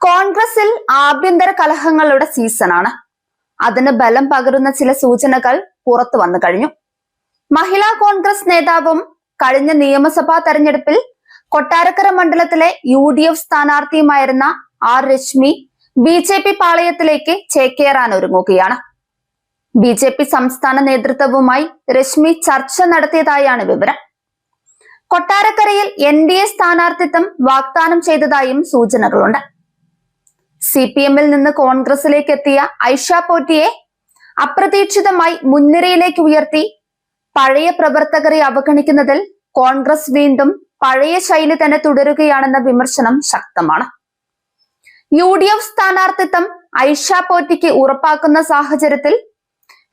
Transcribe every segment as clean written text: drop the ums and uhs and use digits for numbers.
കോൺഗ്രസിൽ ആഭ്യന്തര കലഹങ്ങളുടെ സീസണാണ്. അതിന് ബലം പകരുന്ന ചില സൂചനകൾ പുറത്തു വന്നു കഴിഞ്ഞു. മഹിളാ കോൺഗ്രസ് നേതാവും കഴിഞ്ഞ നിയമസഭാ തെരഞ്ഞെടുപ്പിൽ കൊട്ടാരക്കര മണ്ഡലത്തിലെ UDF സ്ഥാനാർത്ഥിയുമായിരുന്ന ആർ രശ്മി BJP പാളയത്തിലേക്ക് ചേക്കേറാൻ ഒരുങ്ങുകയാണ്. BJP സംസ്ഥാന നേതൃത്വവുമായി രശ്മി ചർച്ച നടത്തിയതായാണ് വിവരം. കൊട്ടാരക്കരയിൽ NDA സ്ഥാനാർത്ഥിത്വം വാഗ്ദാനം ചെയ്തതായും സൂചനകളുണ്ട്. CPM-ൽ നിന്ന് കോൺഗ്രസിലേക്ക് എത്തിയ ഐഷ പോറ്റിയെ അപ്രതീക്ഷിതമായി മുൻനിരയിലേക്ക് ഉയർത്തി പഴയ പ്രവർത്തകരെ അവഗണിക്കുന്നതിൽ കോൺഗ്രസ് വീണ്ടും പഴയ ശൈലി തന്നെ തുടരുകയാണെന്ന വിമർശനം ശക്തമാണ്. UDF സ്ഥാനാർത്ഥിത്വം ഐഷ പോറ്റിക്ക് ഉറപ്പാക്കുന്ന സാഹചര്യത്തിൽ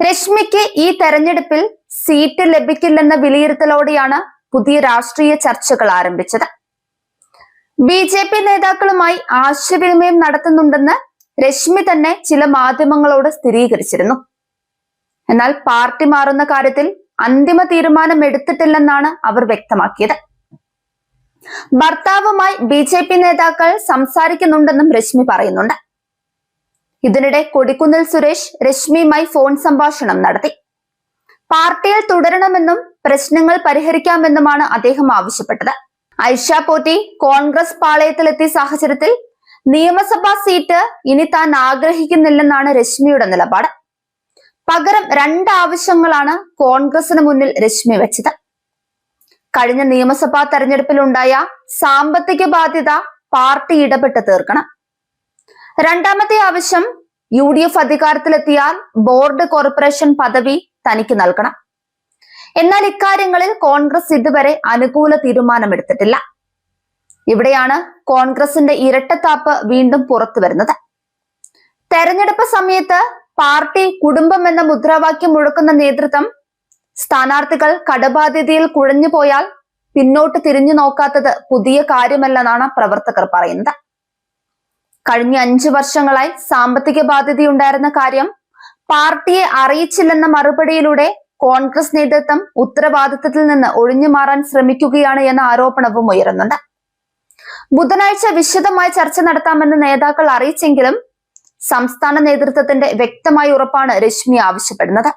രശ്മിക്ക് ഈ തെരഞ്ഞെടുപ്പിൽ സീറ്റ് ലഭിക്കില്ലെന്ന വിലയിരുത്തലോടെയാണ് പുതിയ രാഷ്ട്രീയ ചർച്ചകൾ ആരംഭിച്ചത്. BJP നേതാക്കളുമായി ആശയവിനിമയം നടത്തുന്നുണ്ടെന്ന് രശ്മി തന്നെ ചില മാധ്യമങ്ങളോട് സ്ഥിരീകരിച്ചിരുന്നു. എന്നാൽ പാർട്ടി മാറുന്ന കാര്യത്തിൽ അന്തിമ തീരുമാനം എടുത്തിട്ടില്ലെന്നാണ് അവർ വ്യക്തമാക്കിയത്. ഭർത്താവുമായി BJP നേതാക്കൾ സംസാരിക്കുന്നുണ്ടെന്നും രശ്മി പറയുന്നുണ്ട്. ഇതിനിടെ കൊടിക്കുന്നിൽ സുരേഷ് രശ്മിയുമായി ഫോൺ സംഭാഷണം നടത്തി. പാർട്ടിയിൽ തുടരണമെന്നും പ്രശ്നങ്ങൾ പരിഹരിക്കാമെന്നുമാണ് അദ്ദേഹം ആവശ്യപ്പെട്ടത്. ഐഷ പോറ്റി കോൺഗ്രസ് പാളയത്തിലെത്തിയ സാഹചര്യത്തിൽ നിയമസഭാ സീറ്റ് ഇനി താൻ ആഗ്രഹിക്കുന്നില്ലെന്നാണ് രശ്മിയുടെ നിലപാട്. പകരം 2 ആവശ്യങ്ങളാണ് കോൺഗ്രസിന് മുന്നിൽ രശ്മി വെച്ചത്. കഴിഞ്ഞ നിയമസഭാ തെരഞ്ഞെടുപ്പിലുണ്ടായ സാമ്പത്തിക ബാധ്യത പാർട്ടി ഇടപെട്ട് തീർക്കണം. രണ്ടാമത്തെ ആവശ്യം UDF അധികാരത്തിലെത്തിയാൽ ബോർഡ് കോർപ്പറേഷൻ പദവി തനിക്ക് നൽകണം. എന്നാൽ ഇക്കാര്യങ്ങളിൽ കോൺഗ്രസ് ഇതുവരെ അനുകൂല തീരുമാനമെടുത്തിട്ടില്ല. ഇവിടെയാണ് കോൺഗ്രസിന്റെ ഇരട്ടത്താപ്പ് വീണ്ടും പുറത്തു വരുന്നത്. തെരഞ്ഞെടുപ്പ് സമയത്ത് പാർട്ടി കുടുംബം എന്ന മുദ്രാവാക്യം മുഴക്കുന്ന നേതൃത്വം സ്ഥാനാർത്ഥികൾ കടബാധ്യതയിൽ കുഴഞ്ഞു പോയാൽ പിന്നോട്ട് തിരിഞ്ഞു നോക്കാത്തത് പുതിയ കാര്യമല്ലെന്നാണ് പ്രവർത്തകർ പറയുന്നത്. കഴിഞ്ഞ 5 വർഷങ്ങളായി സാമ്പത്തിക ബാധ്യതയുണ്ടായിരുന്ന കാര്യം പാർട്ടിയെ അറിയിച്ചില്ലെന്ന മറുപടിയിലൂടെ കോൺഗ്രസ് നേതൃത്വം ഉത്തരവാദിത്തത്തിൽ നിന്ന് ഒഴിഞ്ഞു മാറാൻ ശ്രമിക്കുകയാണ് എന്ന ആരോപണവും ഉയരുന്നുണ്ട്. ബുധനാഴ്ച വിശദമായ ചർച്ച നടത്താമെന്ന് നേതാക്കൾ അറിയിച്ചെങ്കിലും സംസ്ഥാന നേതൃത്വത്തിന്റെ വ്യക്തമായ ഉറപ്പാണ് രശ്മി ആവശ്യപ്പെടുന്നത്.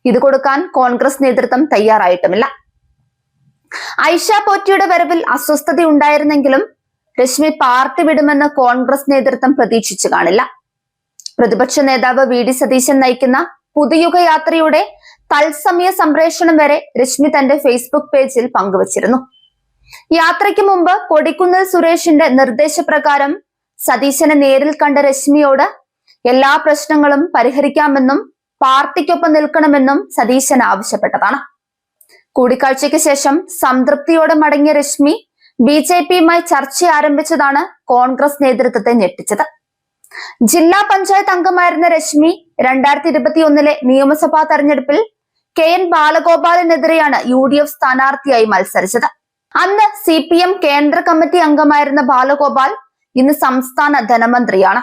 ഇത് കൊടുക്കാൻ കോൺഗ്രസ് നേതൃത്വം തയ്യാറായിട്ടുമില്ല. ഐഷ പോറ്റിയുടെ വരവിൽ അസ്വസ്ഥത ഉണ്ടായിരുന്നെങ്കിലും രശ്മി പാർട്ടി വിടുമെന്ന് കോൺഗ്രസ് നേതൃത്വം പ്രതീക്ഷിച്ചു കാണില്ല. പ്രതിപക്ഷ നേതാവ് VD സതീശൻ നയിക്കുന്ന പുതുയുഗ യാത്രയുടെ തത്സമയ സംപ്രേഷണം വരെ രശ്മി തന്റെ ഫേസ്ബുക്ക് പേജിൽ പങ്കുവച്ചിരുന്നു. യാത്രയ്ക്ക് മുമ്പ് കൊടിക്കുന്നിൽ സുരേഷിന്റെ നിർദ്ദേശപ്രകാരം സതീശനെ നേരിൽ കണ്ട രശ്മിയോട് എല്ലാ പ്രശ്നങ്ങളും പരിഹരിക്കാമെന്നും പാർട്ടിക്കൊപ്പം നിൽക്കണമെന്നും സതീശൻ ആവശ്യപ്പെട്ടതാണ്. കൂടിക്കാഴ്ചയ്ക്ക് ശേഷം സംതൃപ്തിയോടെ മടങ്ങിയ രശ്മി BJP-യുമായി ചർച്ച ആരംഭിച്ചതാണ് കോൺഗ്രസ് നേതൃത്വത്തെ ഞെട്ടിച്ചത്. ജില്ലാ പഞ്ചായത്ത് അംഗമായിരുന്ന രശ്മി 2021-ലെ നിയമസഭാ തെരഞ്ഞെടുപ്പിൽ KN ബാലഗോപാലിനെതിരെയാണ് UDF സ്ഥാനാർത്ഥിയായി മത്സരിച്ചത്. അന്ന് CPM കേന്ദ്ര കമ്മിറ്റി അംഗമായിരുന്ന ബാലഗോപാൽ ഇന്ന് സംസ്ഥാന ധനമന്ത്രിയാണ്.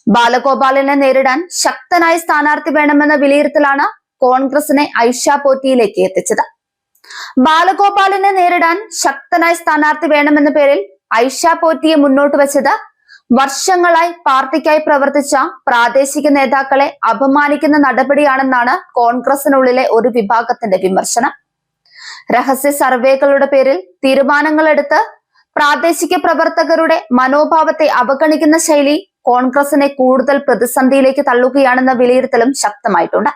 ബാലഗോപാലിനെ നേരിടാൻ ശക്തനായ സ്ഥാനാർത്ഥി വേണമെന്ന വിലയിരുത്തലാണ് കോൺഗ്രസിനെ ഐഷ പോറ്റിയിലേക്ക് എത്തിച്ചത്. ബാലഗോപാലിനെ നേരിടാൻ ശക്തനായ സ്ഥാനാർത്ഥി വേണമെന്ന പേരിൽ ഐഷ പോറ്റിയെ മുന്നോട്ട് വെച്ചത് വർഷങ്ങളായി പാർട്ടിക്കായി പ്രവർത്തിച്ച പ്രാദേശിക നേതാക്കളെ അപമാനിക്കുന്ന നടപടിയാണെന്നാണ് കോൺഗ്രസിനുള്ളിലെ ഒരു വിഭാഗത്തിന്റെ വിമർശനം. രഹസ്യ സർവേകളുടെ പേരിൽ തീരുമാനങ്ങൾ എടുത്ത് പ്രാദേശിക പ്രവർത്തകരുടെ മനോഭാവത്തെ അവഗണിക്കുന്ന ശൈലി കോൺഗ്രസിനെ കൂടുതൽ പ്രതിസന്ധിയിലേക്ക് തള്ളുകയാണെന്ന വിലയിരുത്തലും ശക്തമായിട്ടുണ്ട്.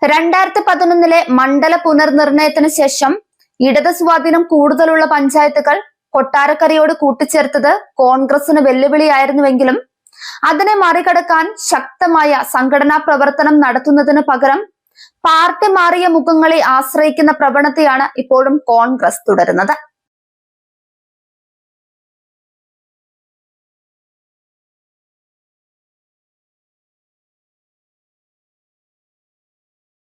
2011-ലെ മണ്ഡല പുനർനിർണയത്തിന് ശേഷം ഇടത് സ്വാധീനം കൂടുതലുള്ള പഞ്ചായത്തുകൾ കൊട്ടാരക്കരയോട് കൂട്ടിച്ചേർത്തത് കോൺഗ്രസിന് വെല്ലുവിളിയായിരുന്നുവെങ്കിലും അതിനെ മറികടക്കാൻ ശക്തമായ സംഘടനാ പ്രവർത്തനം നടത്തുന്നതിന് പകരം പാർട്ടി മാറിയ മുഖങ്ങളെ ആശ്രയിക്കുന്ന പ്രവണതയാണ് ഇപ്പോഴും കോൺഗ്രസ് തുടരുന്നത്.